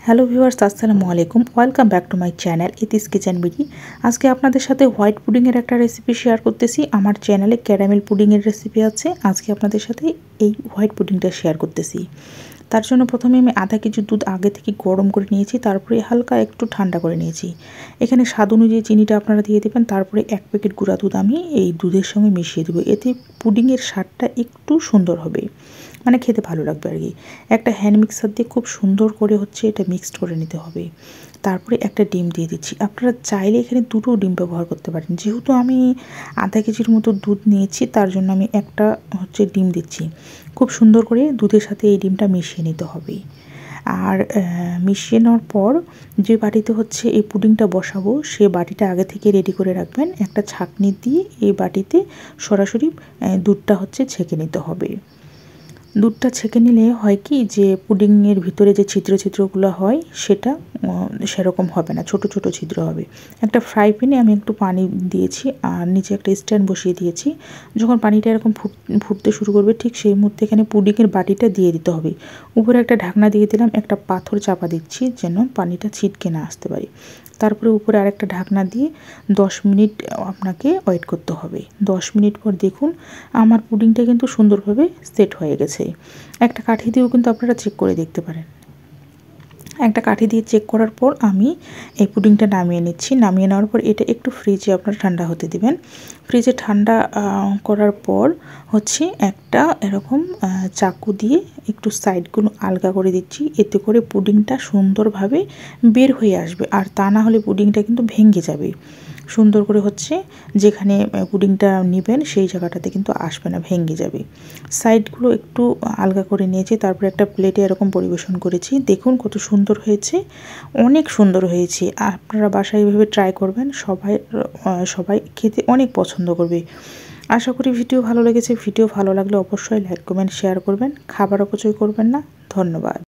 Hello viewers, আসসালামু আলাইকুম। Welcome back to my channel Iti's Kitchen BD. আজকে আপনাদের সাথে হোয়াইট পুডিংয়ের একটা রেসিপি শেয়ার করতেছি। আমার চ্যানেলে ক্যারামেল পুডিংয়ের রেসিপি আছে, আজকে আপনাদের সাথে এই হোয়াইট পুডিংটা শেয়ার করতেছি। তার জন্য প্রথমে আমি আধা কেজি দুধ আগে থেকে গরম করে নিয়েছি, তারপরে হালকা একটু ঠান্ডা করে নিয়েছি। এখানে স্বাদ অনুযায়ী চিনিটা আপনারা দিয়ে দেবেন। তারপরে 1 প্যাকেট গুঁড়া দুধ আমি এই দুধের সঙ্গে মিশিয়ে দেবো, এতে পুডিংয়ের স্বাদটা একটু সুন্দর হবে, মানে খেতে ভালো লাগবে আর কি। একটা হ্যান্ড মিক্সার দিয়ে খুব সুন্দর করে এটা মিক্সড করে নিতে হবে। তারপরে একটা ডিম দিয়ে দিচ্ছি। আপনারা চাইলে এখানে দুটো ডিম ব্যবহার করতে পারেন। যেহেতু আমি আধা কেজির মতো দুধ নিয়েছি, তার জন্য আমি একটা ডিম দিচ্ছি। খুব সুন্দর করে দুধের সাথে এই ডিমটা মিশিয়ে নিতে হবে। আর মিশিয়ে নেওয়ার পর যে বাটিতে এই পুডিংটা বসাবো, সে বাটিটা আগে থেকে রেডি করে রাখবেন। একটা ছাঁকনি দিয়ে এই বাটিতে সরাসরি দুধটা ছেঁকে নিতে হবে। দুধটা ছেঁকে নিলে হয় কি, যে পুডিংয়ের ভিতরে যে ছিদ্রগুলো হয় সেটা সেরকম হবে না, ছোট ছোট ছিদ্র হবে। একটা ফ্রাই প্যানে আমি একটু পানি দিয়েছি আর নিচে একটা স্ট্যান্ড বসিয়ে দিয়েছি। যখন পানিটা এরকম ফুটতে শুরু করবে, ঠিক সেই মুহূর্তে এখানে পুডিংয়ের বাটিটা দিয়ে দিতে হবে। উপরে একটা ঢাকনা দিয়ে দিলাম, একটা পাথর চাপা দিচ্ছি যেন পানিটা ছিটকে না আসতে পারে। তারপরে উপরে আরেকটা ঢাকনা দিয়ে 10 মিনিট আপনাকে ওয়েট করতে হবে। 10 মিনিট পর দেখুন আমার পুডিংটা কিন্তু সুন্দরভাবে সেট হয়ে গেছে। একটা কাঠি দিয়েও কিন্তু আপনারা চেক করে দেখতে পারেন। একটা কাঠি দিয়ে চেক করার পর আমি এই পুডিংটা নামিয়ে নিচ্ছি। নামিয়ে নেওয়ার পর এটা একটু ফ্রিজে আপনারা ঠান্ডা হতে দিবেন। ফ্রিজে ঠান্ডা করার পর একটা এরকম চাকু দিয়ে একটু সাইডগুলো আলগা করে দিচ্ছি, এতে করে পুডিংটা সুন্দরভাবে বের হয়ে আসবে। আর তা না হলে পুডিংটা কিন্তু ভেঙে যাবে। সুন্দর করে যেখানে পুডিংটা নেবেন সেই জায়গাটাতে কিন্তু আসবে না, ভেঙে যাবে। সাইডগুলো একটু আলগা করে নিয়েছি, তারপরে একটা প্লেটে এরকম পরিবেশন করেছি। দেখুন কত সুন্দর হয়েছে, অনেক সুন্দর হয়েছে। আপনারা বাসায় এইভাবে ট্রাই করবেন, সবাই খেতে অনেক পছন্দ করবে। আশা করি ভিডিও ভালো লেগেছে। ভিডিও ভালো লাগলে অবশ্যই লাইক কমেন্ট শেয়ার করবেন। খাবার অপচয় করবেন না। ধন্যবাদ।